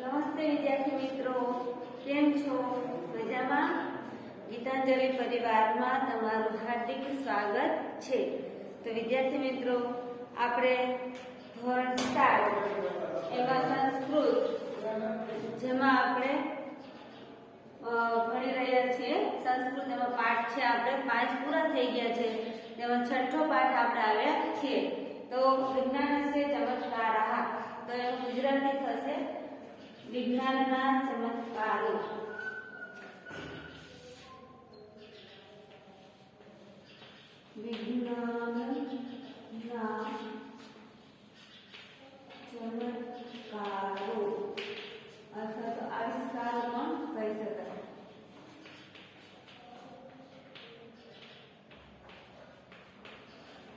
નમસ્તે વિદ્યાર્થી મિત્રો, કેમ છો? મજામાં? ગીતાંજલિ પરિવારમાં તમારું હાર્દિક સ્વાગત છે. તો વિદ્યાર્થી મિત્રો, આપણે ધોરણ 7 એમાં સંસ્કૃત જેમાં આપણે ભણી રહ્યા છીએ. સંસ્કૃત એમાં પાઠ છે, આપણે 5 પૂરા થઈ ગયા છે. તેમાં 6થો પાઠ આપણે આવ્યા છીએ. તો વિજ્ઞાનસ્ય ચમત્કારઃ, તો એનું ગુજરાતી થશે વિજ્ઞાનના ચમત્કારો. વિજ્ઞાનના ચમત્કારો અથવા તો આવિષ્કારો પણ કહી શકાય.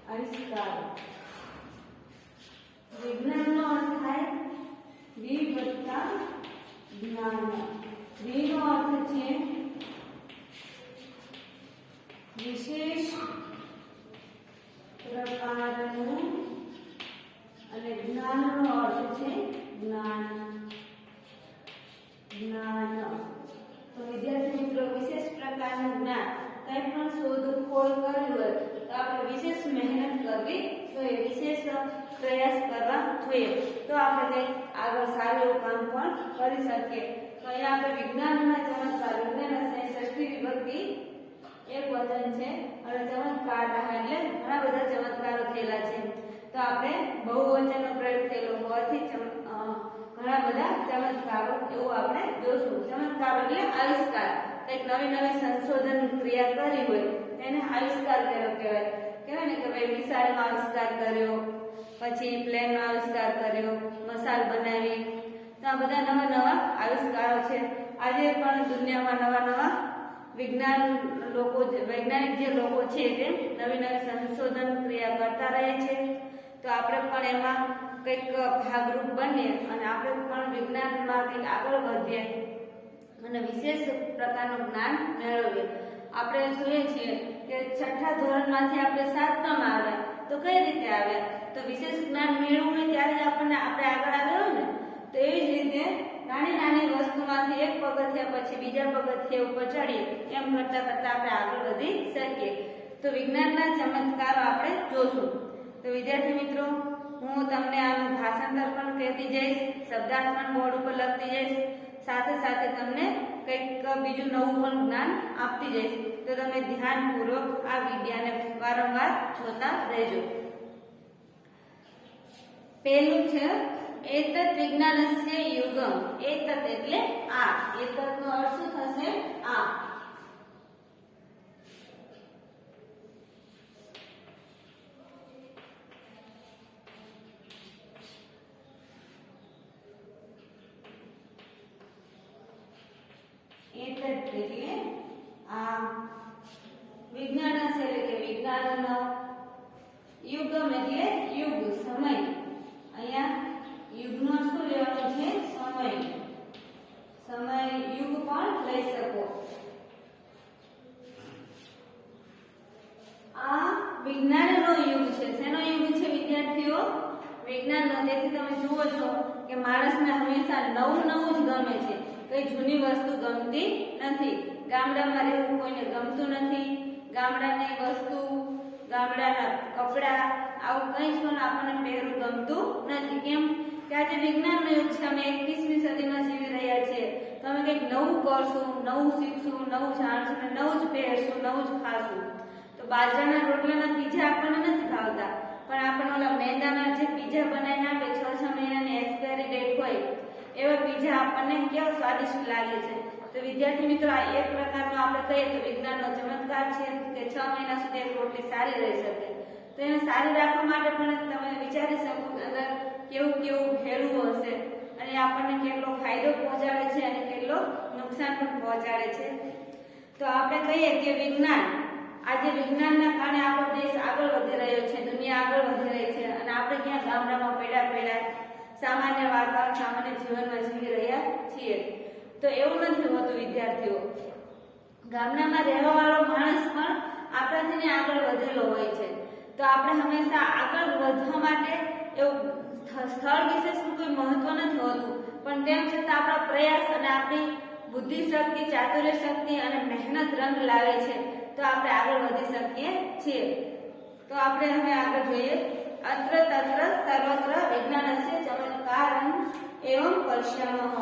આવિષ્કારો વિજ્ઞાનનો અર્થ થાય વિ વત્તા જ્ઞાન. વિનો અર્થ છે વિશેષ પ્રકારનું અને જ્ઞાનનો અર્થ છે જ્ઞાન. જ્ઞાન તો વિદ્યાર્થી મિત્રો, વિશેષ પ્રકારનું જ્ઞાન, કંઈ પણ શોધખોળ કરવી હોય તો આપણે વિશેષ મહેનત કરવી જોઈએ, વિશેષ પ્રયાસ કરવા જોઈએ, તો આપણે કંઈક આગળ સારું એવું કામ પણ કરી શકીએ. તો અહીંયા આપણે વિજ્ઞાનના ચમત્કાર, વિજ્ઞાન ષષ્ઠી વિભક્તિ એક વચન છે અને ચમત્કાર એટલે ઘણા બધા ચમત્કારો થયેલા છે. તો આપણે બહુવચનનો પ્રયોગ થયેલો હોવાથી ઘણા બધા ચમત્કારો એવું આપણે જોશું. ચમત્કારો એટલે આવિષ્કાર, કંઈક નવી નવી સંશોધન ક્રિયા કરી હોય તેને આવિષ્કાર કર્યો કહેવાય. કહેવાય ને કે ભાઈ મિસાઇલનો આવિષ્કાર કર્યો, પછી પ્લેનનો આવિષ્કાર કર્યો, મસાલ બનાવી. તો આ બધા નવા નવા આવિષ્કારો છે. આજે પણ દુનિયામાં નવા નવા વૈજ્ઞાનિક જે લોકો છે તે નવી નવી સંશોધન ક્રિયા કરતા રહે છે. તો આપણે પણ એમાં કંઈક ભાગરૂપ બનીએ અને આપણે પણ વિજ્ઞાનમાં કંઈક આગળ વધીએ અને વિશેષ પ્રકારનું જ્ઞાન મેળવીએ. આપણે જોઈએ છીએ કે 6થા ધોરણમાંથી આપણે 7માં આવ્યા, તો કઈ રીતે આવ્યા? તો વિશેષ જ્ઞાન મેળવવું હોય ત્યારે જ આપણે આગળ આવ્યા હોય ને. તો એવી જ રીતે નાની નાની વસ્તુમાંથી એક પગથિયા પછી બીજા પગથિયા ઉપર ચડીએ, એમ કરતા કરતા આપણે આગળ વધી શકીએ. તો વિજ્ઞાનના ચમત્કારો આપણે જોશું. તો વિદ્યાર્થી મિત્રો, હું તમને આનું ભાષાંતર પણ કહેતી જઈશ, શબ્દાર્થ પણ બોર્ડ ઉપર લખતી જઈશ, સાથે સાથે તમને કંઈક બીજું નવું પણ જ્ઞાન આપતી જઈશ. તો તમે ધ્યાનપૂર્વક આ વિડિયાને વારંવાર જોતા રહેજો. પહેલું છે એતત વિજ્ઞાનસ્ય યુગમ. એતત એટલે આ. એતતનો અર્થ શું થશે? આ. એતત એટલે આ. વિજ્ઞાનસ્ય એટલે કે વિજ્ઞાનનો, યુગમ એટલે યુગ, સમય. અહીંયા યુગનો શું લેવાનો છે? સમય. સમય યુગ પણ લઈ શકો. આ વિજ્ઞાનનો યુગ છે. શેનો યુગ છે વિદ્યાર્થીઓ? વિજ્ઞાનનો. તેથી તમે જુઓ છો કે માણસને હંમેશા નવું નવું જ ગમે છે, કઈ જૂની વસ્તુ ગમતી નથી. ગામડામાં રહેવું કોઈને ગમતું નથી. ગામડાની વસ્તુ, ગામડાના કપડા, આવું કંઈ પણ આપણને પહેરવું ગમતું નથી. કેમ કે આજે વિજ્ઞાનનો યુગ છે, અમે 21મી સદીમાં જીવી રહ્યા છીએ. તો અમે કંઈક નવું કરશું, નવું શીખશું, નવું જાણશું ને નવું જ પહેરશું, નવું જ ખાશું. તો બાજરાના રોટલાના પીઝા આપણને નથી ભાવતા, પણ આપણને ઓલા મેંદાના જે પીઝા બનાવીને આપે, 6 મહિનાની એક્સપાયરી ડેટ હોય એવા પીઝા આપણને કેવા સ્વાદિષ્ટ લાગે છે. તો વિદ્યાર્થી મિત્રો, આ એક પ્રકારનો આપણે કહીએ તો વિજ્ઞાનનો ચમત્કાર છે કે 6 મહિના સુધી એક રોટલી સારી રહી શકે. તો એને સારી રાખવા માટે પણ તમે વિચારી શકો કે અંદર કેવું કેવું ભેળું હશે અને આપણને કેટલો ફાયદો પહોંચાડે છે અને કેટલો નુકસાન પણ પહોંચાડે છે. તો આપણે કહીએ કે વિજ્ઞાન, આજે વિજ્ઞાનના કારણે આપણો દેશ આગળ વધી રહ્યો છે, દુનિયા આગળ વધી રહી છે અને આપણે ક્યાં ગામડામાં પડ્યા સામાન્ય વાતાવરણ, સામાન્ય જીવનમાં જીવી રહ્યા છીએ. તો એવું નથી હોતું વિદ્યાર્થીઓ. ગામડામાં રહેવા વાળો માણસ પણ આપણાથી આગળ વધેલો હોય છે. તો આપણે હંમેશા આગળ વધવા માટે એવું સ્થળ વિશેષનું કોઈ મહત્વ નથી હોતું. પણ તેમ છતાં આપણા પ્રયાસ અને આપણી બુદ્ધિ શક્તિ, ચાતુર્ય શક્તિ અને મહેનત રંગ લાવે છે તો આપણે આગળ વધી શકીએ છીએ. તો આપણે હવે આગળ જોઈએ. અત્ર તત્ર સર્વત્ર વિજ્ઞાનસ્ય ચમત્કારં એવં પશ્યામઃ.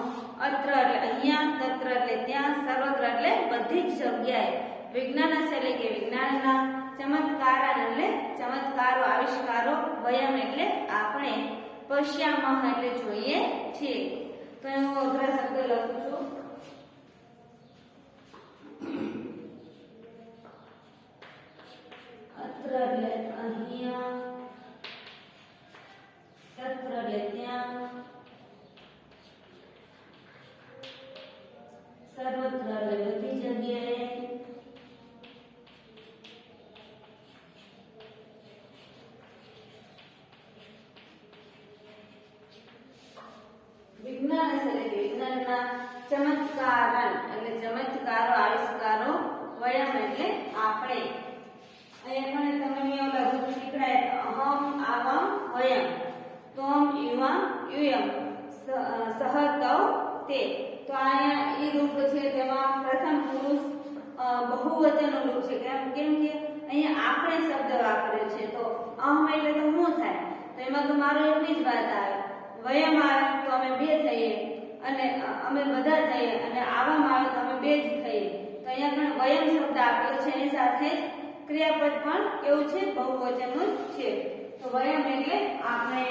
અત્ર એટલે અહીંયા, તત્ર એટલે ત્યાં, સર્વત્ર એટલે બધી જ જગ્યાએ, વિજ્ઞાનસ્ય એટલે કે વિજ્ઞાનના, ચમત્કારન એટલે ચમત્કારો, આવિષ્કારો, વયમ એટલે આપણે, પશ્યામઃ એટલે જોઈએ છીએ. તો હું અઘરા શબ્દ લખું છું. અત્ર એટલે અહીંયા, તત્ર એટલે ત્યાં, સર્વત્ર એટલે બધી જગ્યાએ, વિજ્ઞાન એટલે વિજ્ઞાનના, ચમત્કારન એટલે ચમત્કારો, આવિષ્કારો, વયમ એટલે આપણે. અહીંયા તમે ઓલા રૂપ શીખડાય, અહમ આવમ વયમ, તમ યુવમ યુયમ, સહ તવ તે. તો અહીંયા ઈ રૂપ છે તેમાં પ્રથમ પુરુષ બહુવચનનું રૂપ છે. કેમ કે અહીંયા આપણે શબ્દ વાપર્યો છે. તો અહમ એટલે તો હું થાય, તો એમાં તો મારો એટલી જ વાત આવે. વયમ આવે તો અમે બે થઈએ અને અમે બધા થઈએ, અને આવમ આવે તો અમે બે જ થઈએ. તો અહીંયા પણ વયમ શબ્દ આપેલો છે, એની સાથે જ ક્રિયાપદ પણ કેવું છે, બહુવચનનું જ છે. તો વયમ એટલે આપણે.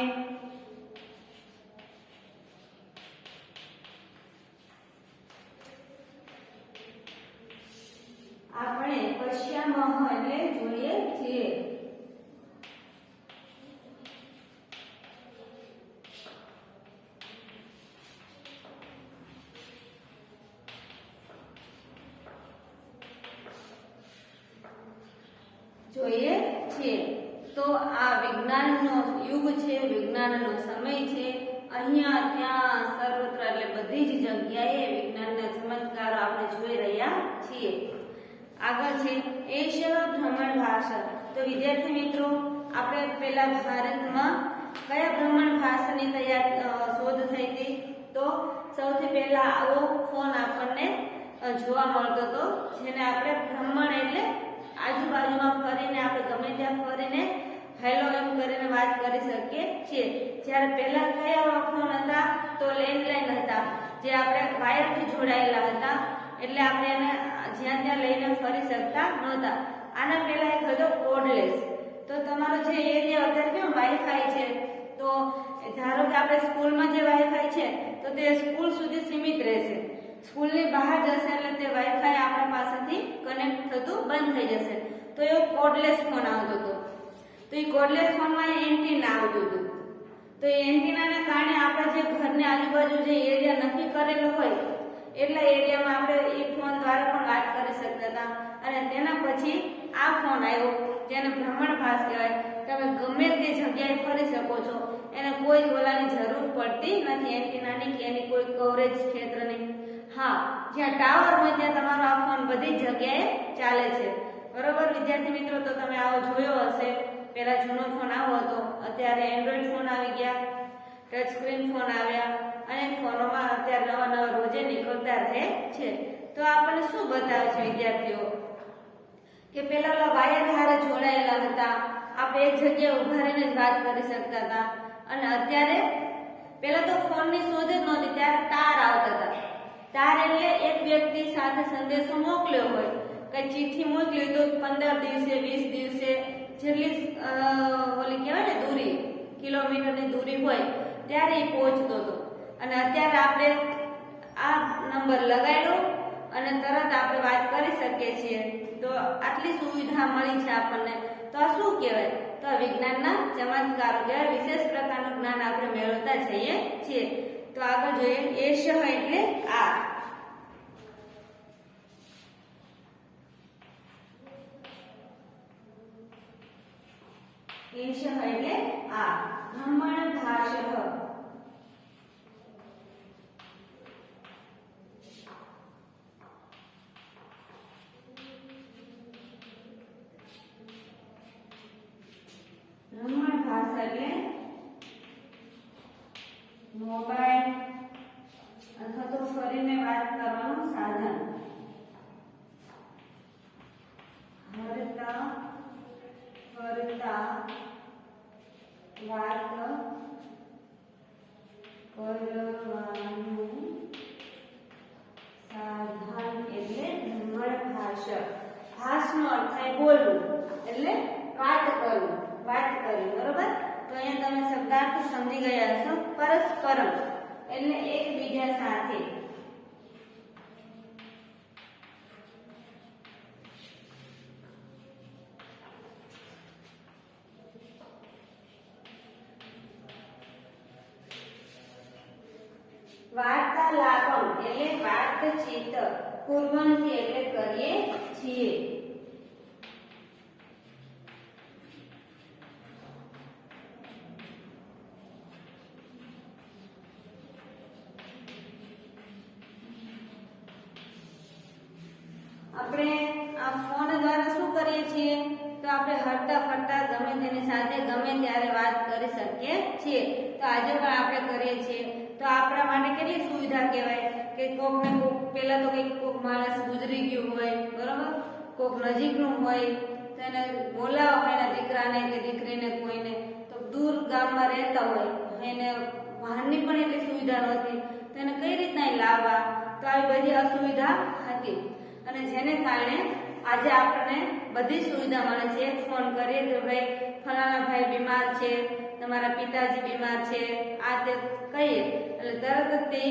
આપણે પશ્યામઃ એટલે જોઈએ છીએ. જોઈએ છીએ. તો આ વિજ્ઞાનનો યુગ છે, વિજ્ઞાનનો સમય છે. અહીંયા ત્યાં સર્વત્ર એટલે બધી જ જગ્યાએ વિજ્ઞાનના ચમત્કારો આપણે જોઈ રહ્યા છીએ. આગળ છે એશ ભ્રમણ ભાષા. તો વિદ્યાર્થી મિત્રો, આપણે પહેલા ભારતમાં કયા ભ્રમણ ભાષાની શોધ થઈ હતી? તો સૌથી પહેલા આવો ફોન આપણને જોવા મળતો હતો, જેને આપણે ભ્રમણ એટલે આજુબાજુમાં ફરીને આપણે ગમે ત્યાં ફરીને હેલો એમ કરીને વાત કરી શકીએ છીએ. જ્યારે પહેલા કયા ફોન હતા? તો લેન્ડલાઇન હતા, જે આપણે વાયરથી જોડાયેલા હતા, એટલે આપણે એને જ્યાં ત્યાં લઈને ફરી શકતા નહોતા. આના પહેલા એક હતો કોર્ડલેસ. તો તમારો જે એરિયા અત્યારે કેમ વાઈફાઈ છે, તો ધારો કે આપણે સ્કૂલમાં જે વાઈફાઈ છે તો તે સ્કૂલ સુધી સીમિત રહેશે. સ્કૂલની બહાર જશે એટલે તે વાઈફાઈ આપણા પાસેથી કનેક્ટ થતું બંધ થઈ જશે. તો એવો કોર્ડલેસ ફોન આવતો હતો. તો એ કોર્ડલેસ ફોનમાં એન્ટીના આવતું હતું. તો એ એન્ટીનાના કારણે આપણા જે ઘરની આજુબાજુ જે એરિયા નક્કી કરેલો હોય એટલા એરિયામાં આપણે એ ફોન દ્વારા પણ વાત કરી શકતા હતા. અને તેના પછી આ ફોન આવ્યો, જેને ભ્રમણભાસ કહેવાય. તમે ગમે તે જગ્યાએ ફરી શકો છો, એને કોઈ ઓલાની જરૂર પડતી નથી, એન્ટીનાની કે એની કોઈ કવરેજ ક્ષેત્રની. હા, જ્યાં ટાવર હોય ત્યાં તમારો આ ફોન બધી જ જગ્યાએ ચાલે છે. બરોબર વિદ્યાર્થી મિત્રો? તો તમે આવો જોયો હશે. પહેલા જૂનો ફોન આવો હતો, અત્યારે એન્ડ્રોઈડ ફોન આવી ગયા, ટચ સ્ક્રીન ફોન આવ્યા, અને ફોનોમાં અત્યારે નવા નવા રોજે નીકળતા રહે છે. તો આપણને શું બતાવે છે વિદ્યાર્થીઓ? કે પહેલા ઓલા વાયર હારે જોડાયેલા હતા, આપણે એક જગ્યાએ ઉભા રહીને જ વાત કરી શકતા હતા. અને અત્યારે પહેલા તો ફોનની શોધ જ નહોતી, ત્યારે તાર આવતા હતા. તાર એટલે એક વ્યક્તિ સાથે સંદેશો મોકલ્યો હોય, કઈ ચિઠ્ઠી મોકલી તો 15 દિવસે 20 દિવસે જેટલી ઓલી કહેવાય ને દૂરી, કિલોમીટરની દૂરી હોય ત્યારે એ પહોંચતો હતો. અને અત્યારે આપણે આ નંબર લગાડ્યો અને તરત આપણે વાત કરી શકીએ છીએ. તો આટલી સુવિધા મળી છે આપણને. તો આ શું કહેવાય? તો આ વિજ્ઞાનના ચમત્કારો કહેવાય. વિશેષ પ્રકારનું જ્ઞાન આપણે મેળવતા જઈએ છીએ. તો આગળ જોઈએ. એશ એટલે આ. એશ એટલે આ. ભ્રમણ ભાષ. ભ્રમણ ભાષા એટલે મોબાઈલ અથવા તો ફરીને વાત કરવાનું સાધન. હરતા ફરતા વાત કરવાનું સાધન એટલે ધમડભાષક. ભાષનો અર્થ થાય બોલવું એટલે વાત કરવું, વાત કરવી. બરોબર? તો અહીંયા તમે શબ્દાર્થ સમજી ગયા હશો. પરસ્પરમ એટલે એકબીજા સાથે. વાર્તાલાપમ એટલે વાતચીત. કુર્વંતી એટલે કરીએ છીએ. આપણે આ ફોન દ્વારા શું કરીએ છીએ? તો આપણે હરતા ફરતા ગમે તેની સાથે ગમે ત્યારે વાત કરી શકીએ છીએ. તો આજે પણ આપણે કરીએ છીએ. તો આપણા માટે કેટલી સુવિધા કહેવાય કે કોકને કોક પહેલા તો કોક માણસ ગુજરી ગયું હોય, બરોબર, કોક નજીકનું હોય તો એને બોલાવવા હોય એના દીકરાને કે દીકરીને કોઈને, તો દૂર ગામમાં રહેતા હોય એને વાહનની પણ એટલી સુવિધા નહોતી, તો એને કઈ રીતના લાવવા? તો આવી બધી અસુવિધા હતી. અને જેને કારણે આજે આપણને બધી સુવિધા મળે છે. એક ફોન કરીએ કે ભાઈ ફલાણા ભાઈ બીમાર છે, તમારા પિતાજી બીમાર છે, આ તે કહીએ એટલે તરત જ તે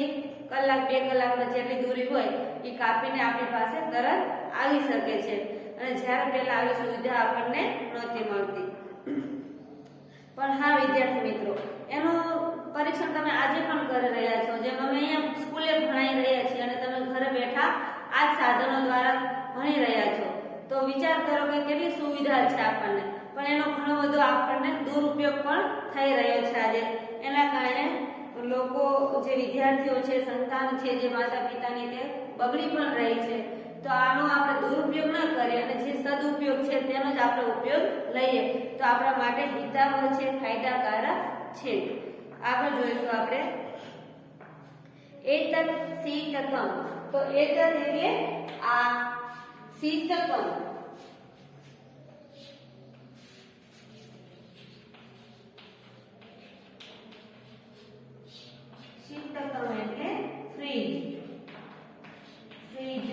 કલાક 2 કલાકમાં જેટલી દૂરી હોય એ કાપીને આપણી પાસે તરત આવી શકે છે. અને જ્યારે પહેલા આવી સુવિધા આપણને નહોતી મળતી. પણ હા વિદ્યાર્થી મિત્રો, એનું પરીક્ષણ તમે આજે પણ કરી રહ્યા છો. જેમ અમે અહીંયા સ્કૂલે ભણાઈ રહ્યા છીએ અને તમે ઘરે બેઠા આ જ સાધનો દ્વારા ભણી રહ્યા છો. તો વિચાર કરો કે કેટલી સુવિધા છે આપણને, પણ એનો ઘણો બધો આપણને દુરુપયોગ પણ થઈ રહ્યો છે આજે. એના કારણે લોકો, જે વિદ્યાર્થીઓ છે, સંતાન છે, જે માતા પિતાની, તે બગડી પણ રહી છે. તો આનો આપણે દુરુપયોગ ન કરીએ અને જે સદુપયોગ છે તેનો જ આપણે ઉપયોગ લઈએ તો આપણા માટે હિતાવહ છે, ફાયદાકારક છે. આગળ જોઈશું આપણે એતત શીતકમ. તો એતત એટલે આ, શીતકમ શીતકમ એટલે ફ્રીજ, ફ્રીજ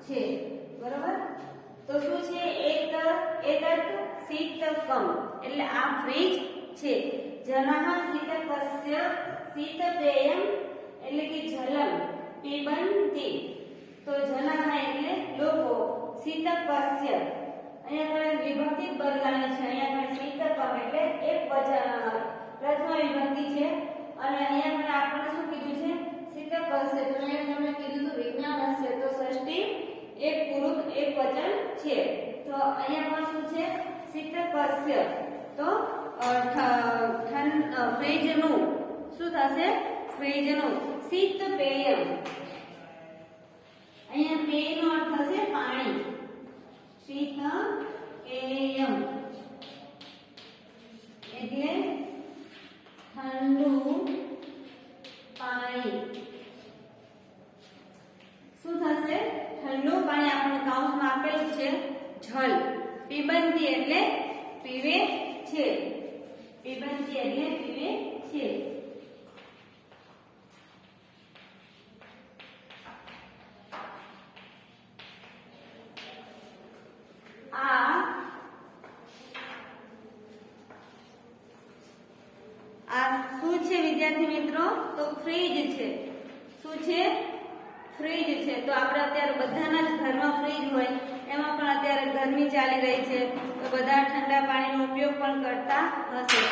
છે. બરોબર? તો શું છે? એતત શીતકમ એટલે આ ફ્રીજ છે. જનઃ શીતકસ્ય શીતપેયમ એટલે કે જલમ પીબંતી. તો જનઃ એટલે લોકો, શીતકસ્ય અહીંયા આગળ વિભક્તિ બદલાણી છે. અહીંયા આગળ શીતકમ એટલે એક વચન, પ્રથમ વિભક્તિ છે. અને અહીંયા આગળ આપણને શું કીધું છે? શીતકસ્ય. તો મેં તમને કીધું હતું વિજ્ઞાન હશે તો ષષ્ઠી એક પુરુષ એક વચન છે. તો અહીંયા પણ શું છે? શીતકસ્ય. તો ફ્રીજનું શું થશે? ફ્રીજનું. શીતપેયમ અહીંયા પેયનો અર્થ થશે પાણી. શીતપેયમ એટલે ઠંડુ પાણી. શું થશે? ઠંડુ પાણી. આપણને કાઉન્સમાં આપેલું છે જલ. પીબંતી એટલે પીવે છે. પીબંતી એટલે પીવે છે. આ શું છે વિદ્યાર્થી મિત્રો? તો ફ્રીજ છે. શું છે? ફ્રીજ છે. તો આપણે અત્યારે બધાના જ ઘરમાં ફ્રીજ હોય. એમાં પણ અત્યારે ગરમી ચાલી રહી છે તો બધા ઠંડા પાણીનો ઉપયોગ પણ કરતા હશે.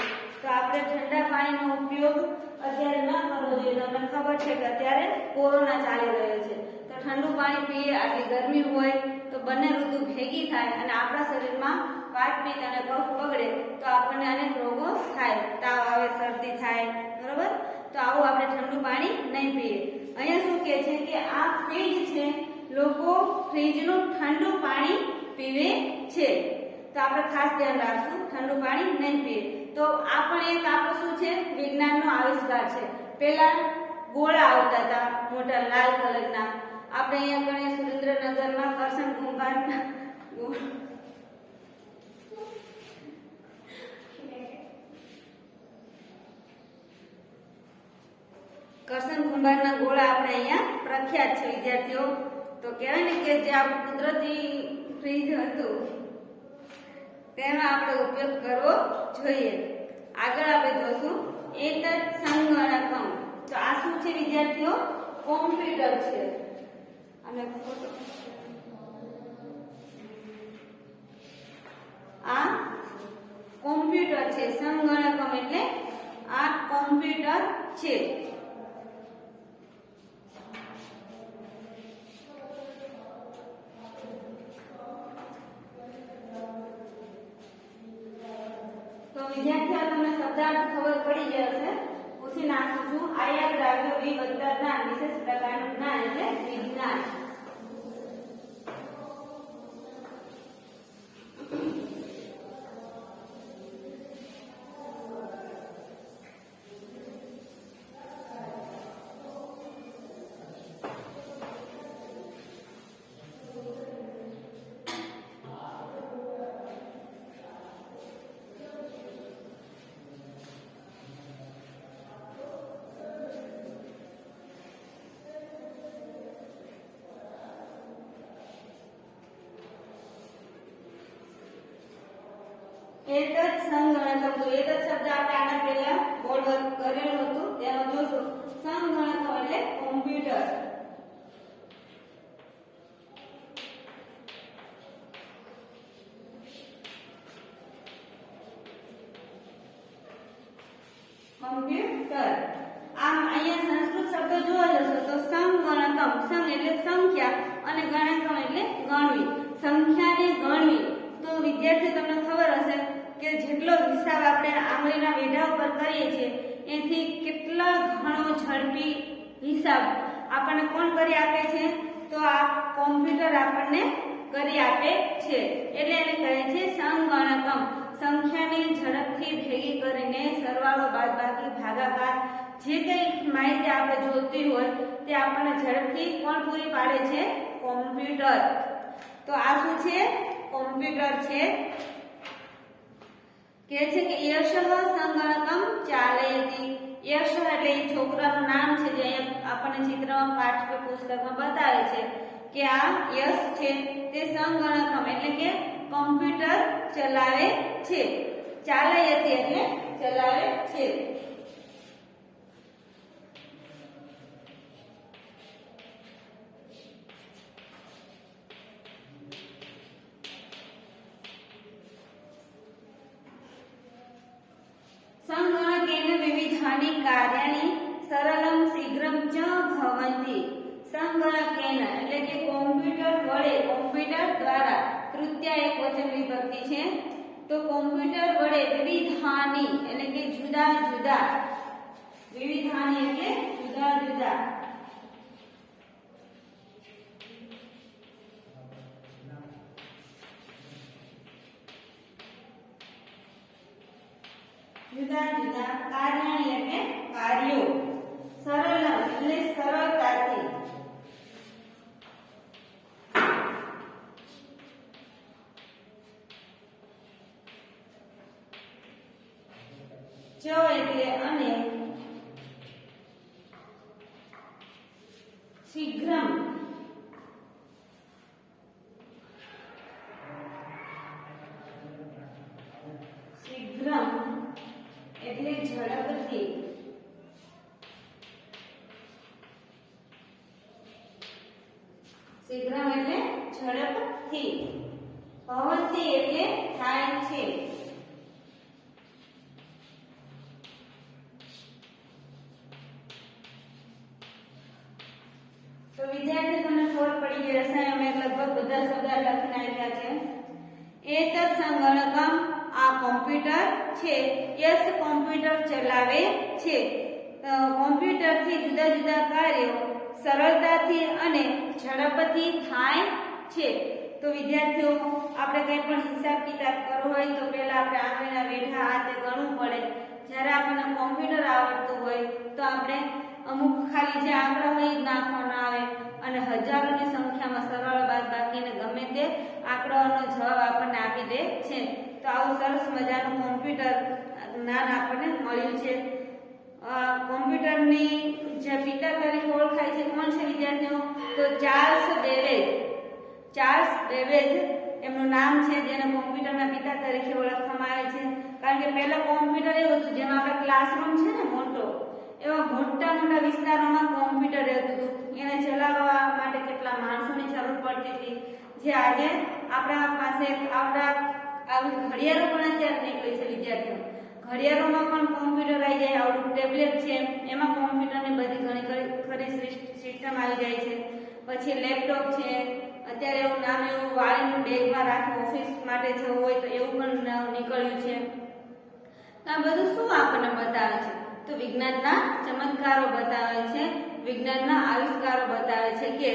તો આપણે ઠંડા પાણીનો ઉપયોગ અત્યારે ન કરવો જોઈએ. તમને ખબર છે કે અત્યારે કોરોના ચાલી રહ્યો છે તો ઠંડુ પાણી પીએ, આટલી ગરમી હોય તો બંને ઋતુ ભેગી થાય અને આપણા શરીરમાં વાતપીત અને કફ બગડે તો આપણને અનેક રોગો થાય. તાવ આવે, શરદી થાય. બરોબર? તો આવું આપણે ઠંડુ પાણી નહીં પીએ. અહીંયા શું કહે છે કે આ ફ્રીજ છે, લોકો ફ્રીજનું ઠંડુ પાણી પીવે છે. તો આપણે ખાસ ધ્યાન રાખશું, ઠંડુ પાણી નહીં પીએ. તો આ પણ એક આપણું શું છે? વિજ્ઞાનનો આવિષ્કાર છે. પહેલા ગોળા આવતા હતા મોટા લાલ કલરના. આપણે અહીંયા ગણીએ સુરેન્દ્રનગરમાં કરશન કુંભારના કરશન કુંભારના ગોળા આપણે અહીંયા પ્રખ્યાત છે વિદ્યાર્થીઓ. તો કહેવાય ને કે જે આપણું કુદરતી ફ્રીજ હતું તેનો આપણે ઉપયોગ કરવો જોઈએ. આગળ આપણે જોશું એતત સંગણકમ. તો આ શું છે વિદ્યાર્થીઓ? કોમ્પ્યુટર છે. અને આ કોમ્પ્યુટર છે. સંગણકમ એટલે આ કોમ્પ્યુટર છે. તો વિદ્યાર્થીઓ તમને શબ્દાર્થ ખબર પડી જશે. પૂછી નાખું છું. આ યાદ રાખજો, વી વત્તા જ્ઞાન વિશેષ પ્રકારનું જ્ઞાન એટલે વિજ્ઞાન. એતત સંગણકમ. તો એતત શબ્દ આપણે આના પહેલા બોર્ડ વર્ક કરેલું હતું તેમાં જોશું. સંગણકમ એટલે કોમ્પ્યુટર. કોમ્પ્યુટર. આમ અહીંયા સંસ્કૃત શબ્દ જોવા જશો તો સંગણકમ, સં એટલે સંખ્યા અને ગણકમ એટલે ગણવી, સંખ્યાને ગણવી. તો વિદ્યાર્થીઓ તમને ખબર હશે કે જેટલો હિસાબ આપણે આંગળીના વેઢા ઉપર કરીએ છીએ એથી કેટલા ઘણો ઝડપી હિસાબ આપણને કોણ કરી આપે છે? તો આ કોમ્પ્યુટર આપણને કરી આપે છે. એટલે એને કહે છે સંગણકમ. સંખ્યાને ઝડપથી ભેગી કરીને સરવાળો, બાદબાકી, ભાગાકાર જે કંઈ માહિતી આપણે જોઈતી હોય તે આપણને ઝડપથી કોણ પૂરી પાડે છે? કોમ્પ્યુટર. તો આ શું છે? કોમ્પ્યુટર છે. કહે છે કે યશ સંગણકમ ચાલયતિ. યશ એટલે એ છોકરાનું નામ છે જે અહીંયા આપણને ચિત્રમાં પાઠ્ય પુસ્તકમાં બતાવે છે કે આ યશ છે તે સંગણકમ એટલે કે કોમ્પ્યુટર ચલાવે છે. ચાલયતિ એટલે ચલાવે છે. સંગણકેન વિવિધાની કાર્યાણી સરલમ શીઘ્રમ ચ ભવંતિ. સંગણકેન એટલે કે કોમ્પ્યુટર વડે, કોમ્પ્યુટર દ્વારા. તૃતીયા એકવચન વિભક્તિ છે. તો કોમ્પ્યુટર વડે વિવિધાની એટલે કે જુદા જુદા. વિવિધાની એટલે જુદા જુદા. જુદા જુદા કાર્યાણી એટલે કાર્યો. સરળ એટલે સરળતાથી. ચ એટલે અને, શીઘ્રમ શીઘ્રમ એટલે ઝડપથી. શીઘ્રમ એટલે ઝડપથી. ભવંતિ એટલે થાય છે. તો વિદ્યાર્થી તમને ખબર પડી ગઈ હશે. અમે લગભગ બધા શબ્દ લખી નાખ્યા છે. એતત સંગણકમ આ કોમ્પ્યુટર છે. યસ કોમ્પ્યુટર ચલાવે છે. કોમ્પ્યુટરથી જુદા જુદા કાર્યો સરળતાથી અને ઝડપથી થાય છે. તો વિદ્યાર્થીઓ આપણે કંઈ પણ હિસાબ કિતાબ કરવો હોય તો પહેલા આપણે આંગળીના વેઢા હાથે ગણવું પડે. જ્યારે આપણને કોમ્પ્યુટર આવડતું હોય તો આપણે અમુક ખાલી જે આંકડા હોય જ નાખવાના આવે અને હજારોની સંખ્યામાં સરળ બાદબાકીને ગમે તે આંકડાઓનો જવાબ આપણને આપી દે છે. તો આવું સરસ મજાનું કોમ્પ્યુટર જ્ઞાન આપણને મળ્યું છે. કોમ્પ્યુટરની જે પિતા તરીકે ઓળખાય છે કોણ છે વિદ્યાર્થીઓ? તો ચાર્લ્સ બેબેજ એમનું નામ છે, જેને કોમ્પ્યુટરના પિતા તરીકે ઓળખવામાં આવે છે. કારણ કે પહેલા કોમ્પ્યુટર એવું હતું જેમાં આપણે ક્લાસરૂમ છે ને મોટો, એવા મોટા વિસ્તારોમાં કોમ્પ્યુટર રહેતું હતું. એને ચલાવવા માટે કેટલા માણસોની જરૂર પડતી હતી. જે આજે આપણા પાસે આવી ઘડિયાળો પણ અત્યારે નીકળી છે વિદ્યાર્થીઓ. ઘડિયાળોમાં પણ કોમ્પ્યુટર આવી જાય, આવડું ટેબ્લેટ છે એમાં કોમ્પ્યુટરની બધી ઘણી ખરી સિસ્ટમ આવી જાય છે. પછી લેપટોપ છે, અત્યારે એવું વાળીનું બેગમાં રાખી ઓફિસ માટે જવું હોય તો એવું પણ નીકળ્યું છે. આ બધું શું આપણને બતાવે છે? તો વિજ્ઞાનના ચમત્કારો બતાવે છે, વિજ્ઞાનના આવિષ્કારો બતાવે છે કે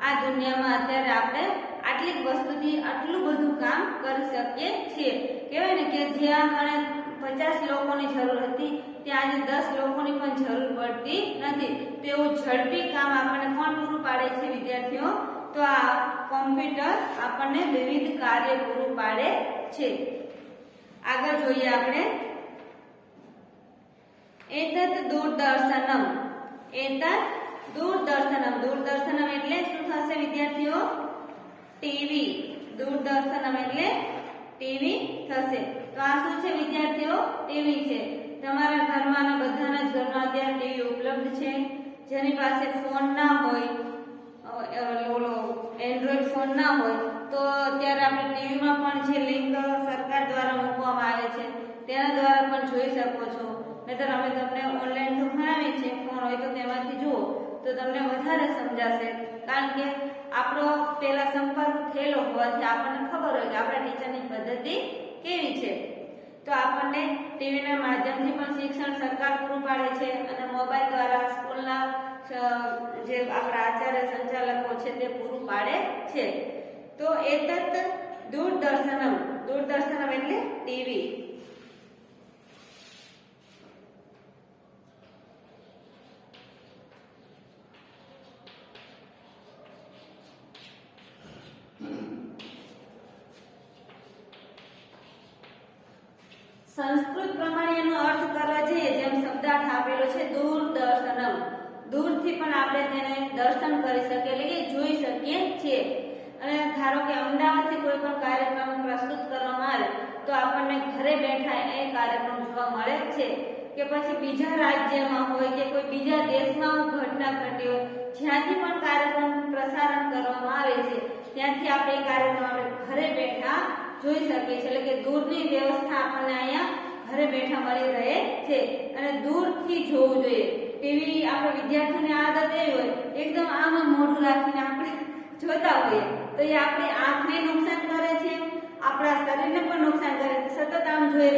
આ દુનિયામાં અત્યારે આપણે આટલી વસ્તુથી આટલું બધું કામ કરી શકીએ છીએ. કહેવાય ને કે જ્યાં આપણે 50 લોકોની જરૂર હતી ત્યાં આજે 10 લોકોની પણ જરૂર પડતી નથી. તો એવું ઝડપી કામ આપણને કોણ પૂરું પાડે છે વિદ્યાર્થીઓ? તો આ કોમ્પ્યુટર આપણને વિવિધ કાર્ય પૂરું પાડે છે. આગળ જોઈએ આપણે. એતત દૂરદર્શનમ. દૂરદર્શનમ એટલે શું થશે વિદ્યાર્થીઓ? ટીવી. દૂરદર્શનમ એટલે ટીવી થશે. તો આ શું છે વિદ્યાર્થીઓ? ટીવી છે. તમારા ઘરમાં અને બધાના જ ઘરમાં અત્યારે ટીવી ઉપલબ્ધ છે. જેની પાસે ફોન ના હોય, એન્ડ્રોઈડ ફોન ના હોય તો અત્યારે આપણે ટીવીમાં પણ જે લિંક સરકાર દ્વારા મૂકવામાં આવે છે તેના દ્વારા પણ જોઈ શકો છો. નહીતર અમે તમને ઓનલાઈન તો ભણાવીએ છીએ, ફોન હોય તો તેમાંથી જુઓ તો તમને વધારે સમજાશે. કારણ કે આપણો પહેલા સંપર્ક થયેલો હોવાથી આપણને ખબર હોય કે આપણા ટીચરની પદ્ધતિ કેવી છે. તો આપણને ટીવીના માધ્યમથી પણ શિક્ષણ સરકાર પૂરું પાડે છે અને મોબાઈલ દ્વારા સ્કૂલના જે આપણા આચાર્ય સંચાલકો છે તે પૂરું પાડે છે. તો એતત દૂરદર્શનમ. દૂરદર્શનમ એટલે ટીવી. સંસ્કૃત પ્રમાણે એનો અર્થ કરવા જઈએ, જેમ શબ્દાર્થ આપેલો છે દૂરદર્શનમ. દૂરથી પણ આપણે તેને દર્શન કરી શકીએ એટલે કે જોઈ શકીએ છીએ. અને ધારો કે અમદાવાદથી કોઈ પણ કાર્યક્રમ પ્રસ્તુત કરવામાં આવે તો આપણને ઘરે બેઠા એ કાર્યક્રમ જોવા મળે છે. કે પછી બીજા રાજ્યમાં હોય કે કોઈ બીજા દેશમાં ઘટના ઘટી હોય, જ્યાંથી પણ કાર્યક્રમ પ્રસારણ કરવામાં આવે છે ત્યાંથી આપણે એ કાર્યક્રમ આપણે ઘરે બેઠા જોઈ શકીએ છીએ. એટલે કે દૂરની વ્યવસ્થા આપણને અહીંયા ઘરે બેઠા મળી રહે છે અને દૂરથી જોવું જોઈએ. ટીવી આપણે વિદ્યાર્થીઓની આદત એવી હોય એકદમ આમ મોઢું રાખીને આપણે જોતા હોઈએ તો એ આપણી આંખને નુકસાન કરે છે, આપણા શરીરને પણ નુકસાન કરે. સતત આમ જોઈ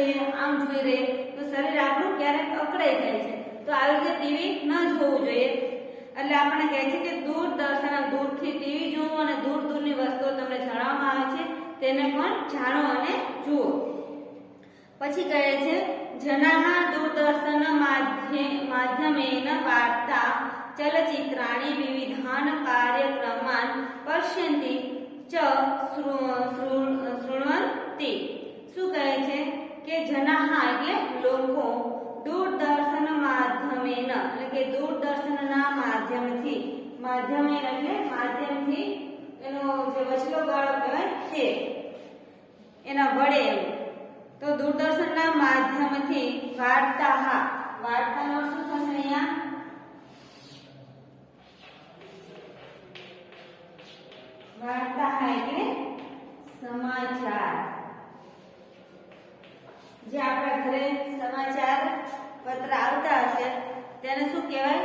રહીએ તો શરીર આપણું ક્યારેક અકળાઈ જાય છે. તો આવી રીતે ટીવી ન જોવું જોઈએ. એટલે આપણને કહે છે કે દૂરદર્શન, દૂરથી ટીવી જોવું અને દૂરની વસ્તુઓ તમને જણાવવામાં આવે છે તેને પણ જાણો અને જુઓ. પછી કહે છે જનાઃ દૂરદર્શન માધ્યમેન વાર્તા ચલચિત્રાણि વિવિધાન કાર્યક્રમાન પશ્યન્તિ ચ શૃણ્વન્તિ. શું કહે છે કે જનાઃ એટલે લોકો, દૂરદર્શન માધ્યમેન એટલે કે દૂરદર્શનના માધ્યમથી, માધ્યમેન એટલે માધ્યમથી એનો જે વચલો ગાળો કહેવાય છે એના વડે. તો દૂરદર્શનના માધ્યમથી વાર્તાનો શું થશે અહીંયા? વાર્તા એટલે સમાચાર. જે આપણા ઘરે સમાચાર પત્ર આવતા હશે તેને શું કહેવાય?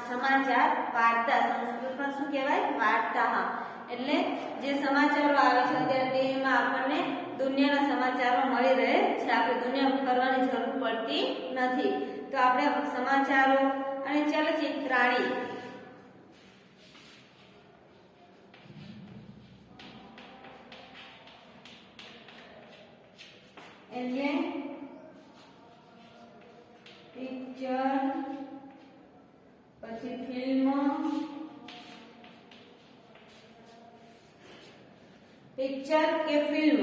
સમાચાર વાર્તા. સંસ્કૃતમાં શું કહેવાય? વાર્તા. એટલે જે સમાચારો આવે છે અત્યારે ટીવીમાં આપણને દુનિયાના સમાચારો મળી રહે છે. આપણે દુનિયા ફરવાની જરૂર પડતી નથી. તો આપણે સમાચારો અને ચલચિત્રાણી એટલે પછી ફિલ્મ, પિક્ચર કે ફિલ્મ,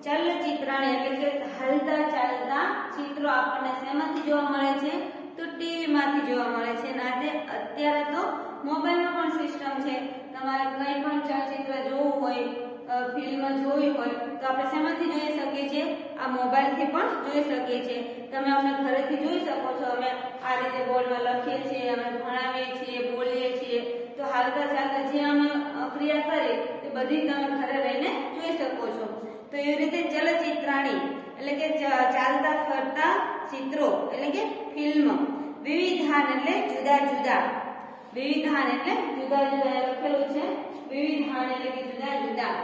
ચલચિત્રાણી એટલે કે હાલતા ચાલતા ચિત્રો આપણને શેમાંથી જોવા મળે છે? તો ટીવી માંથી જોવા મળે છે. અને અત્યારે તો મોબાઈલમાં પણ સિસ્ટમ છે. તમારે કંઈ પણ ચલચિત્ર જોવું હોય, ફિલ્મ જોવી હોય તો આપણે શેમાંથી જોઈ શકીએ છીએ? આ મોબાઈલથી પણ જોઈ શકીએ છીએ. તમે અમને ઘરેથી જોઈ શકો છો. અમે આ રીતે બોર્ડમાં લખીએ છીએ, અમે ભણાવીએ છીએ, બોલીએ છીએ. તો હાલતા ચાલતા જે અમે ક્રિયા કરીએ તે બધી તમે ઘરે રહીને જોઈ શકો છો. તો એવી રીતે ચલચિત્રાણી એટલે કે ચાલતા ફરતા ચિત્રો એટલે કે ફિલ્મ. વિવિધાન એટલે જુદા જુદા. વિવિધાન એટલે જુદા જુદા લખેલું છે. વિવિધાન એટલે કે જુદા જુદા.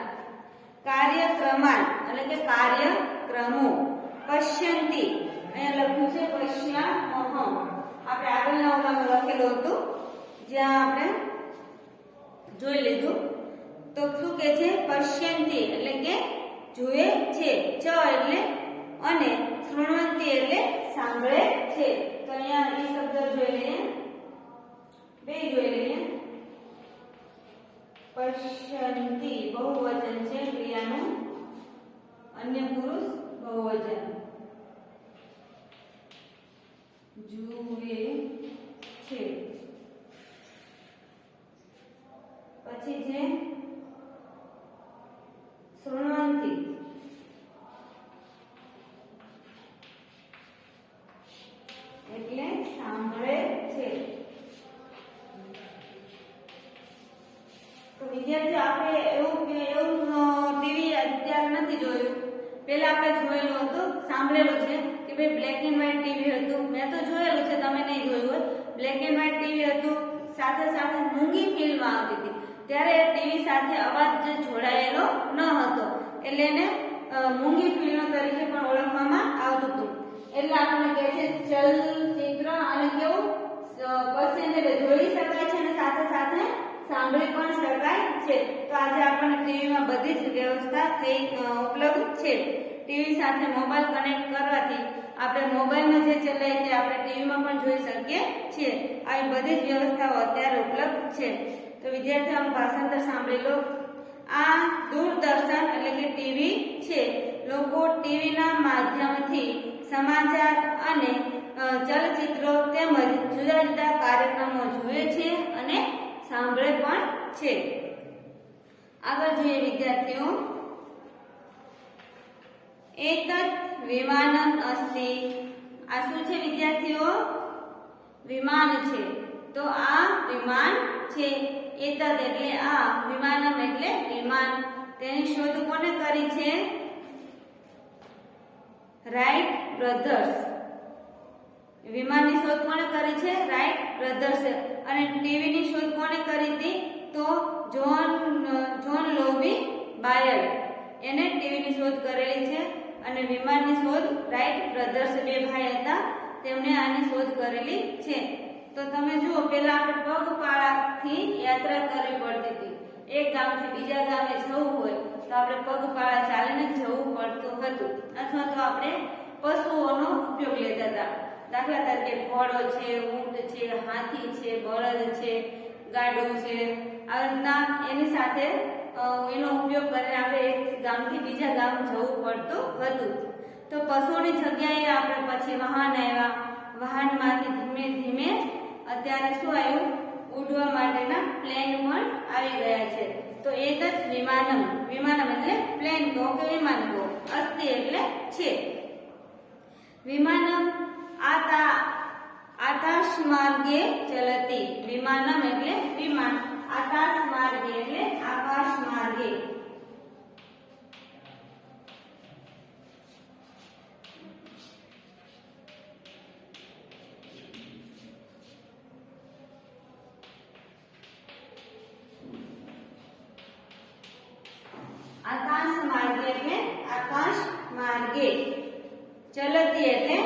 કાર્યક્રમાન એટલે કે કાર્યક્રમો. પશ્યંતી અહીંયા લખ્યું છે પશ્યામહ. આપણે આગળના ઓલામાં લખેલું હતું જ્યાં આપણે જોઈ લીધું. તો શું કે છે? પશ્યંતી એટલે કે જુએ છે. ચ એટલે અને શૃણવંતી એટલે સાંભળે છે. તો અહીંયા એ શબ્દ જોઈ લઈએ, બે જોઈ લઈએ. પશ્યંતી બહુવચન છે ક્રિયાનું, અન્ય પુરુષ બહુવચન. જુએ છે. પછી છે શૃણવંતી એટલે સાંભળે છે. તો વિદ્યાર્થીઓ આપણે એવું ટીવી અત્યારે નથી જોયું. પહેલા આપણે જોયેલું હતું, સાંભળેલું છે કે ભાઈ બ્લેક એન્ડ વ્હાઇટ ટીવી હતું. મેં તો જોયેલું છે, તમે નહીં જોયું હોય. બ્લેક એન્ડ વ્હાઇટ ટીવી હતું, સાથે સાથે મૂંગી ફિલ્મ આવતી હતી. ત્યારે ટીવી સાથે અવાજ જોડાયેલો ન હતો એટલે એને મૂંગી ફિલ્મ તરીકે પણ ઓળખવામાં આવતું હતું. એટલે આપણને કહે છે ચલચિત્ર અને કેવું પસંદ જોઈ શકાય છે અને સાથે સાથે સાંભળી પણ શકાય છે. તો આજે આપણને ટીવીમાં બધી જ વ્યવસ્થા થઈ ઉપલબ્ધ છે. ટીવી સાથે મોબાઈલ કનેક્ટ કરવાથી આપણે મોબાઈલમાં જે ચલાવીએ તે આપણે ટીવીમાં પણ જોઈ શકીએ છીએ. આવી બધી જ વ્યવસ્થાઓ અત્યારે ઉપલબ્ધ છે. તો વિદ્યાર્થીઓ આનું ભાષાંતર સાંભળી લો. આ દૂરદર્શન એટલે કે ટીવી છે. લોકો ટીવીના માધ્યમથી સમાચાર અને ચલચિત્રો તેમજ જુદા જુદા કાર્યક્રમો જુએ છે અને સાંભળે પણ છે. આગળ જોઈએ વિદ્યાર્થીઓ. એતત વિમાનમ અસ્તિ. આ શું છે વિદ્યાર્થીઓ? વિમાન છે. તો આ વિમાન છે. એતત એટલે આ, વિમાનમ એટલે વિમાન. તેની શોધ કોને કરી છે? Wright brothers. વિમાનની શોધ કોને કરી છે? Wright brothers. અને ટીવીની શોધ કોને કરી હતી? તો જોન લોવી બાયર. એને ટીવીની શોધ કરેલી છે. અને વિમાનની શોધ રાઇટ બ્રધર્સ, બે ભાઈ હતા, તેમણે આની શોધ કરેલી છે. તો તમે જુઓ, પહેલા આપણે પગપાળાથી યાત્રા કરવી પડતી હતી. એક ગામથી બીજા ગામે જવું હોય તો આપણે પગપાળા ચાલીને જવું પડતું હતું, અથવા તો આપણે પશુઓનો ઉપયોગ લેતા હતા. દાખલા તરીકે ઘોડો છે, ઊંટ છે, હાથી છે, બળદ છે, ગાડું છે. આ રીતના એની સાથે એનો ઉપયોગ કરીને આપણે એક ગામથી બીજા ગામ જવું પડતું હતું. તો પશુઓની જગ્યાએ આપણે પછી વાહન આવ્યા. વાહનમાંથી ધીમે ધીમે અત્યારે શું આવ્યું? ઉડવા માટેના પ્લેન પણ આવી ગયા છે. તો એક જ વિમાનમ. વિમાનમ એટલે પ્લેન કહો કે વિમાન કહો. અસ્તિ એટલે છે. વિમાનમ આકાશ માર્ગે ચલતી. વિમાનમ એટલે વિમાન. આકાશ માર્ગે એટલે આકાશ માર્ગે. આકાશ માર્ગે એટલે આકાશ માર્ગે. ચલતી એટલે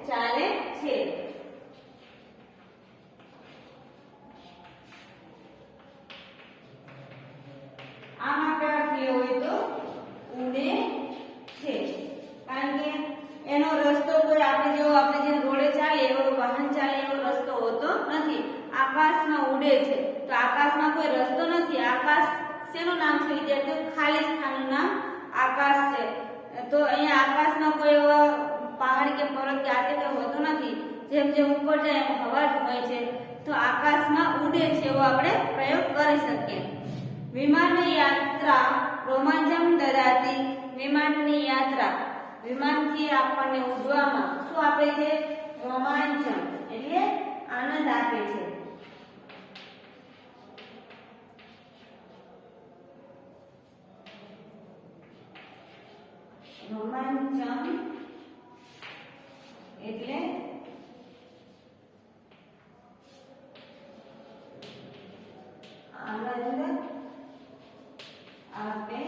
ચાલે છે. આમાં ક્યાં હોય તો ઉડે છે. કારણ કે એનો રસ્તો કોઈ આપણે જે રોડે ચાલે એવો, વાહન ચાલે એવો રસ્તો હોતો નથી. આકાશમાં ઉડે છે. તો આકાશમાં કોઈ રસ્તો નથી. આકાશ શેનું નામ છે વિદ્યાર્થીઓ? ખાલી સ્થાનનું નામ આકાશ છે. તો અહીંયા આકાશમાં કોઈ પહાડ કે પર્વત કે આ તે હોતો નથી. જેમ જેમ ઉપર જાય એમ હવા જ હોય છે. તો આકાશમાં ઉડે છે એવો આપણે પ્રયોગ કરી શકીએ. વિમાન યાત્રા રોમાંચમ દદાતી. વિમાનની યાત્રા, વિમાનથી આપણને ઉડવામાં શું આપે છે? રોમાંચમ એટલે આનંદ આપે છે. રોમાંચમ એટલે આનંદ આપે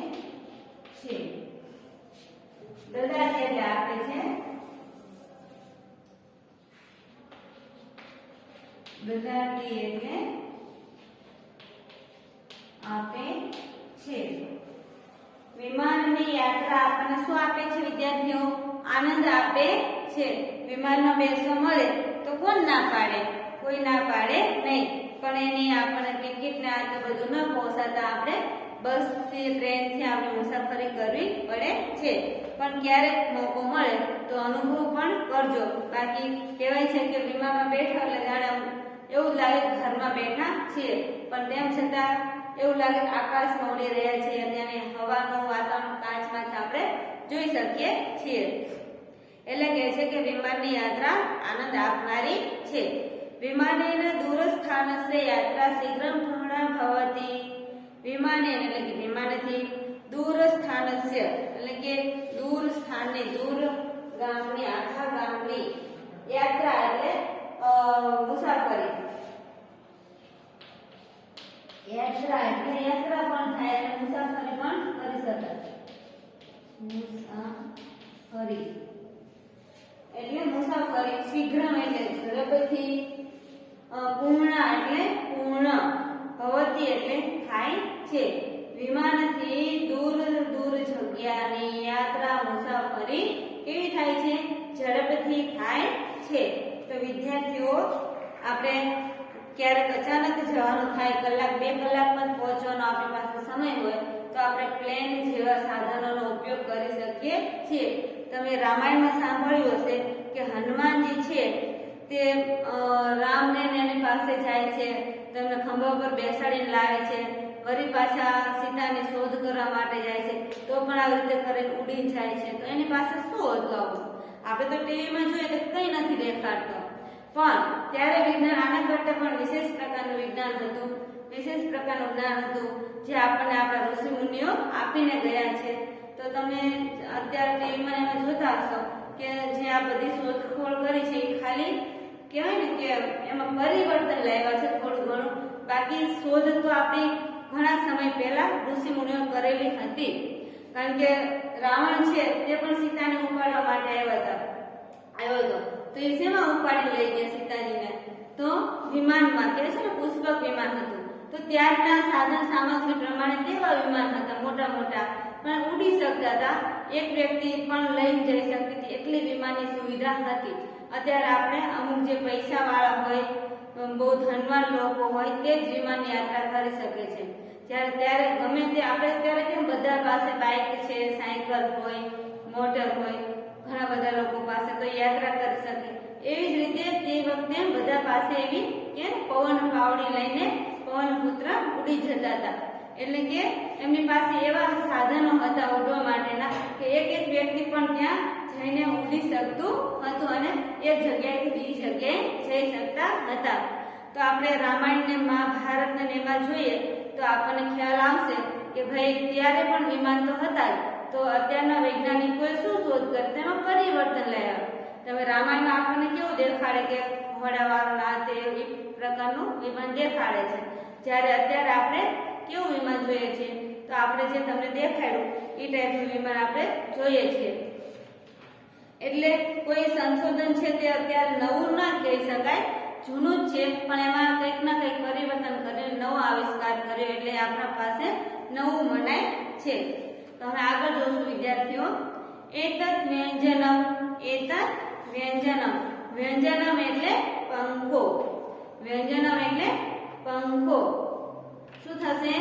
છે. દદાતી એટલે આપે છે. દદાતી એટલે આપે છે. વિમાનની યાત્રા આપણને શું આપે છે વિદ્યાર્થીઓ? આનંદ આપે છે. વિમાનમાં બેસવા મળે તો કોણ ના પાડે? કોઈ ના પાડે નહીં. પણ એની આપણને ટિકિટ ને આ બધું ન પહોંચાતા આપણે બસ થી ટ્રેન થી આપણે મુસાફરી કરવી પડે છે. પણ ક્યારેક મોકો મળે તો અનુભવ પણ કરજો. બાકી કહેવાય છે કે વિમાનમાં બેઠા એટલે જાણે એવું લાગે ઘરમાં બેઠા છીએ, પણ તેમ છતાં એવું લાગે આકાશમાં ઉડી રહ્યા છીએ અને હવાનું વાતાવરણ કાચમાંથી આપણે જોઈ શકીએ છીએ. એટલે કહે છે કે વિમાનની યાત્રા આનંદ આપનારી છે. વિમાનેન દૂરસ્થાનસ્ય યાત્રા શીઘ્રં પૂર્ણા ભવતી. વિમાનેન એટલે કે વિમાનથી દૂરસ્થાનસ્ય એટલે કે દૂર સ્થાનની, દૂર ગામની, આખા ગામની યાત્રા એટલે મુસાફરી. યાત્રા એટલે યાત્રા પણ થાય અને મુસાફરી પણ કરી શકાય. મુસાફરી એટલે મુસાફરી. શીઘ્રમ એટલે ઝડપથી. પૂર્ણ એટલે પૂર્ણ. ભવતી એટલે થાય છે. વિમાનથી દૂર દૂર જગ્યાની યાત્રા મુસાફરી કેવી થાય છે? ઝડપથી થાય છે. તો વિદ્યાર્થીઓ આપણે ક્યારેક અચાનક જવાનું થાય, કલાક 2 કલાકમાં પહોંચવાનો આપણી પાસે સમય હોય તો આપણે પ્લેન જેવા સાધનોનો ઉપયોગ કરી શકીએ છીએ. તમે રામાયણમાં સાંભળ્યું હશે કે હનુમાનજી છે તે રામને એની પાસે જાય છે, તેમને ખંભા પર બેસાડીને લાવે છે, વળી પાછા સીતાની શોધ કરવા માટે જાય છે, તો પણ આવી રીતે કરીને ઉડી જાય છે. તો એની પાસે શું હતું આવું? આપણે તો ટીવીમાં જોઈએ તો કંઈ નથી દેખાડતો, પણ ત્યારે વિજ્ઞાન આના કરતાં પણ વિશેષ પ્રકારનું વિજ્ઞાન હતું, વિશેષ પ્રકારનું જ્ઞાન હતું જે આપણને આપણા ઋષિ મુનિઓ આપીને ગયા છે. તો તમે અત્યારે ટીવીમાં એમાં જોતા હશો કે જે આ બધી શોધખોળ કરી છે એ ખાલી કહેવાય ને કે એમાં પરિવર્તન લાવ્યા છે થોડું ઘણું. બાકી શોધ તો આપણી ઘણા સમય પહેલા ઋષિ મુનિઓ કરેલી હતી. કારણ કે રાવણ છે તે પણ સીતાને ઉપાડવા માટે આવ્યો હતો. તો એ શેમાં ઉપાડી લઈ ગયા સીતાજીને? તો વિમાનમાં, કે છે ને પુષ્પક વિમાન હતું. તો ત્યારના સાધન સામગ્રી પ્રમાણે કેવા વિમાન હતા? મોટા મોટા, પણ ઉડી શકતા હતા. એક વ્યક્તિ પણ લઈને જઈ શકતી હતી એટલી વિમાનની સુવિધા હતી. અત્યારે આપણે અમુક જે પૈસા વાળા હોય, બહુ ધનવાન લોકો હોય તે જ વિમાનની યાત્રા કરી શકે છે. ત્યારે ગમે તે આપણે અત્યારે કેમ બધા પાસે બાઇક છે, સાયકલ હોય, મોટર હોય, ઘણા બધા લોકો પાસે તો યાત્રા કરી શકે. એવી જ રીતે તે વખતે બધા પાસે એવી કે પવન પાવડી લઈને પવનપુત્ર ઉડી જતા હતા. એટલે કે એમની પાસે એવા સાધનો હતા ઉડવા માટેના કે એક વ્યક્તિ પણ ત્યાં જઈને ઉડી શકતું હતું અને એક જગ્યાએથી બીજી જગ્યાએ જઈ શકતા હતા. તો આપણે રામાયણ ને મહાભારત ને એમાં જોઈએ તો આપણને ખ્યાલ આવશે કે ભાઈ ત્યારે પણ વિમાન તો હતા જ. તો અત્યારના વૈજ્ઞાનિકોએ શું શોધ કરી? તેમાં પરિવર્તન લાવ્યા. તમે રામાયણમાં આપણને કેવું દેખાડે કે ઘોડાવાળું ના તે એ પ્રકારનું વિમાન દેખાડે છે, જ્યારે અત્યારે આપણે કેવું વિમાન જોઈએ છીએ? તો આપણે જે તમને દેખાડ્યું એ ટાઈપનું વિમાન આપણે જોઈએ છીએ. એટલે કોઈ સંશોધન છે તે અત્યારે નવું ના કહી શકાય, જૂનું જ છે, પણ એમાં કંઈક ના કંઈક પરિવર્તન કરીને નવો આવિષ્કાર કર્યો એટલે આપણા પાસે નવું મનાય છે. તો હવે આગળ જોશું વિદ્યાર્થીઓ. એતત વ્યંજનમ. એતત વ્યંજનમ. વ્યંજનમ એટલે પંખો. વ્યંજનમ એટલે પંખો. શું થશે?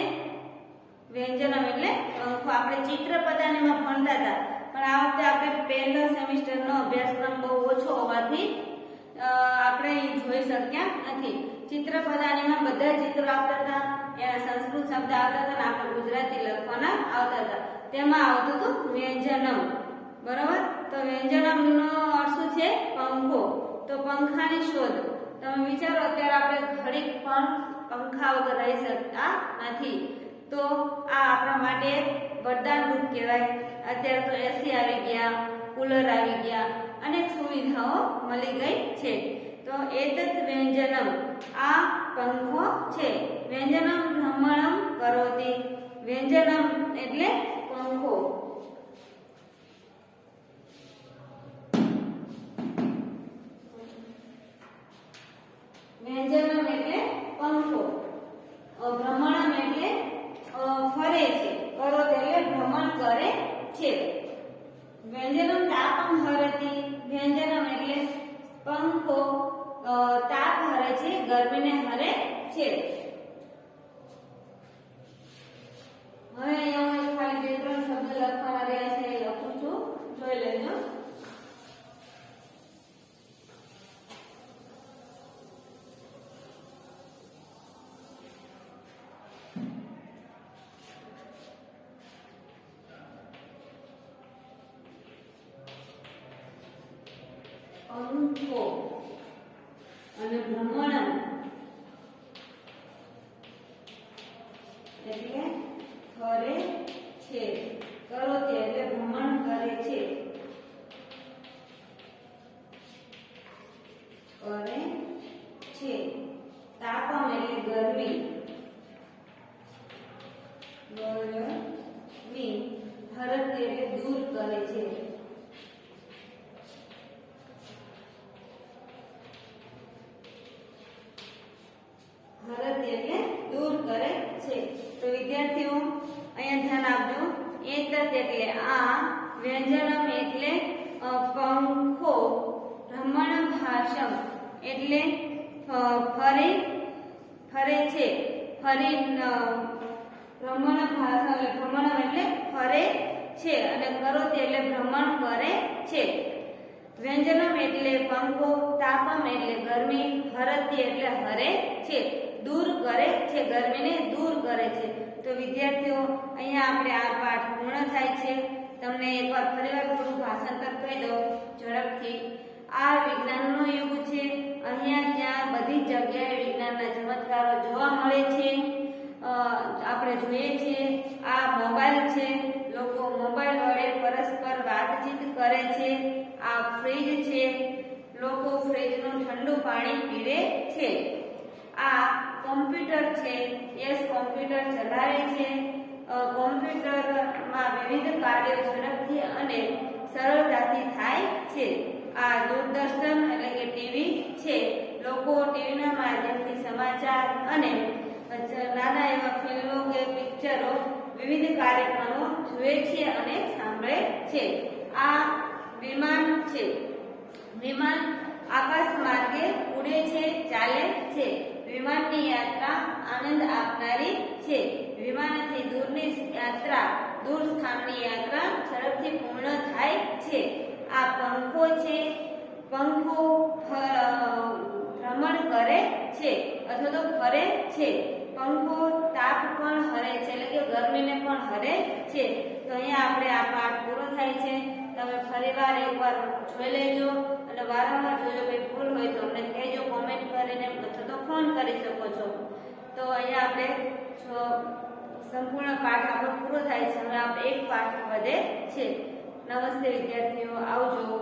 વ્યંજનમ એટલે પંખો. આપણે ચિત્ર પદાનીમાં ભણતા હતા, પણ આ વખતે આપણે પહેલો સેમિસ્ટરનો અભ્યાસક્રમ બહુ ઓછો હોવાથી આપણે જોઈ શક્યા નથી. ચિત્ર પદાનીમાં બધા ચિત્રો આવતા હતા, એના સંસ્કૃત શબ્દ આવતા હતા, આપણે ગુજરાતી લખવાના આવતા હતા. તેમાં આવતું હતું વ્યંજનમ. બરોબર? તો વ્યંજનમનો અર્થ શું છે? પંખો. તો પંખાની શોધ. તમે વિચારો, અત્યારે આપણે ઘડીક પણ પંખા વગર રહી શકતા નથી. તો આ આપણા માટે વરદાન રૂપ કહેવાય. અત્યારે તો એસી આવી ગયા, કુલર આવી ગયા, અનેક સુવિધાઓ મળી ગઈ છે. તો એતત વ્યંજનમ, આ પંખો છે. વ્યંજનમ ભ્રમણમ કરોતિ. વ્યંજનમ એટલે પંખો. વ્યંજનમ એટલે પંખો. ભ્રમણમ એટલે ફરે છે. કરોતિ એટલે ભ્રમણ કરે છે. વ્યંજનમ તાપમ હરતિ. વ્યંજનમ એટલે પંખો તાપ હરે છે, ગરમીને હરે છે. હવે અહીંયા ખાલી બે ત્રણ શબ્દ લખવાના રહ્યા છે, એ લખું છું, જોઈ લેજો. પંખો અને ભ્રમણમ એટલે ફરે છે. કરોતિ એટલે ભ્રમણ કરે છે. કરે છે. તાપમ એટલે ગરમી. ગરમી. હરતિ એટલે દૂર કરે છે. હરતિ એટલે દૂર કરે છે. તો વિદ્યાર્થીઓ અહીંયા ધ્યાન આપજો. એતત એટલે આ, વ્યંજનમ એટલે પંખો, ભ્રમણ ભાષમ એટલે ફરે છે. ભ્રમણ ભાષમ એટલે ભ્રમણ એટલે ફરે છે, અને કરોતિ એટલે ભ્રમણ કરે છે. વ્યંજનમ એટલે પંખો, તાપમ એટલે ગરમી, હરતિ એટલે હરે છે, દૂર કરે છે, ગરમીને દૂર કરે છે. તો વિદ્યાર્થીઓ અહીંયા આપણે આ પાઠ પૂર્ણ થાય છે. તમને એકવાર ફરીવાર થોડું ભાષાંતર કહી દઉં ઝડપથી. આ વિજ્ઞાનનો યુગ છે. અહીંયા ત્યાં બધી જગ્યાએ વિજ્ઞાનના ચમત્કારો જોવા મળે છે. આપણે જોઈએ છીએ આ મોબાઈલ છે, લોકો મોબાઈલ વડે પરસ્પર વાતચીત કરે છે. આ ફ્રીજ છે, લોકો ફ્રીજનું ઠંડુ પાણી પીવે છે. આ કોમ્પ્યુટર છે, કોમ્પ્યુટર ચલાવે છે. કોમ્પ્યુટરમાં વિવિધ કાર્યો ઝડપથી અને સરળતાથી થાય છે. આ દૂરદર્શન એટલે કે ટીવી છે, લોકો ટીવીના માધ્યમથી સમાચાર અને નાના એવા ફિલ્મો કે પિક્ચરો, વિવિધ કાર્યક્રમો જુએ છે અને સાંભળે છે. આ વિમાન છે, વિમાન આકાશ માર્ગે ઉડે છે, ચાલે છે. વિમાનની યાત્રા આનંદ આપનારી છે. વિમાનથી દૂરની યાત્રા, દૂર સ્થાનની યાત્રા ઝડપથી પૂર્ણ થાય છે. આ પંખો છે, પંખો ભ્રમણ કરે છે અથવા તો ફરે છે. પંખો તાપ પણ હરે છે, એટલે કે ગરમીને પણ હરે છે. તો અહીંયા આપણે આ પાઠ પૂરો થાય છે. તમે ફરીવાર એકવાર જોઈ લેજો અને વારંવાર જોજો. કોઈ ભૂલ હોય તો અમને કહેજો, કોમેન્ટ કરીને અથવા તો ફોન કરી શકો છો. તો અહીંયા આપણે સંપૂર્ણ પાઠ આપણો પૂરો થાય છે. હવે આપણે એક પાઠ વધે છે. નમસ્તે વિદ્યાર્થીઓ, આવજો.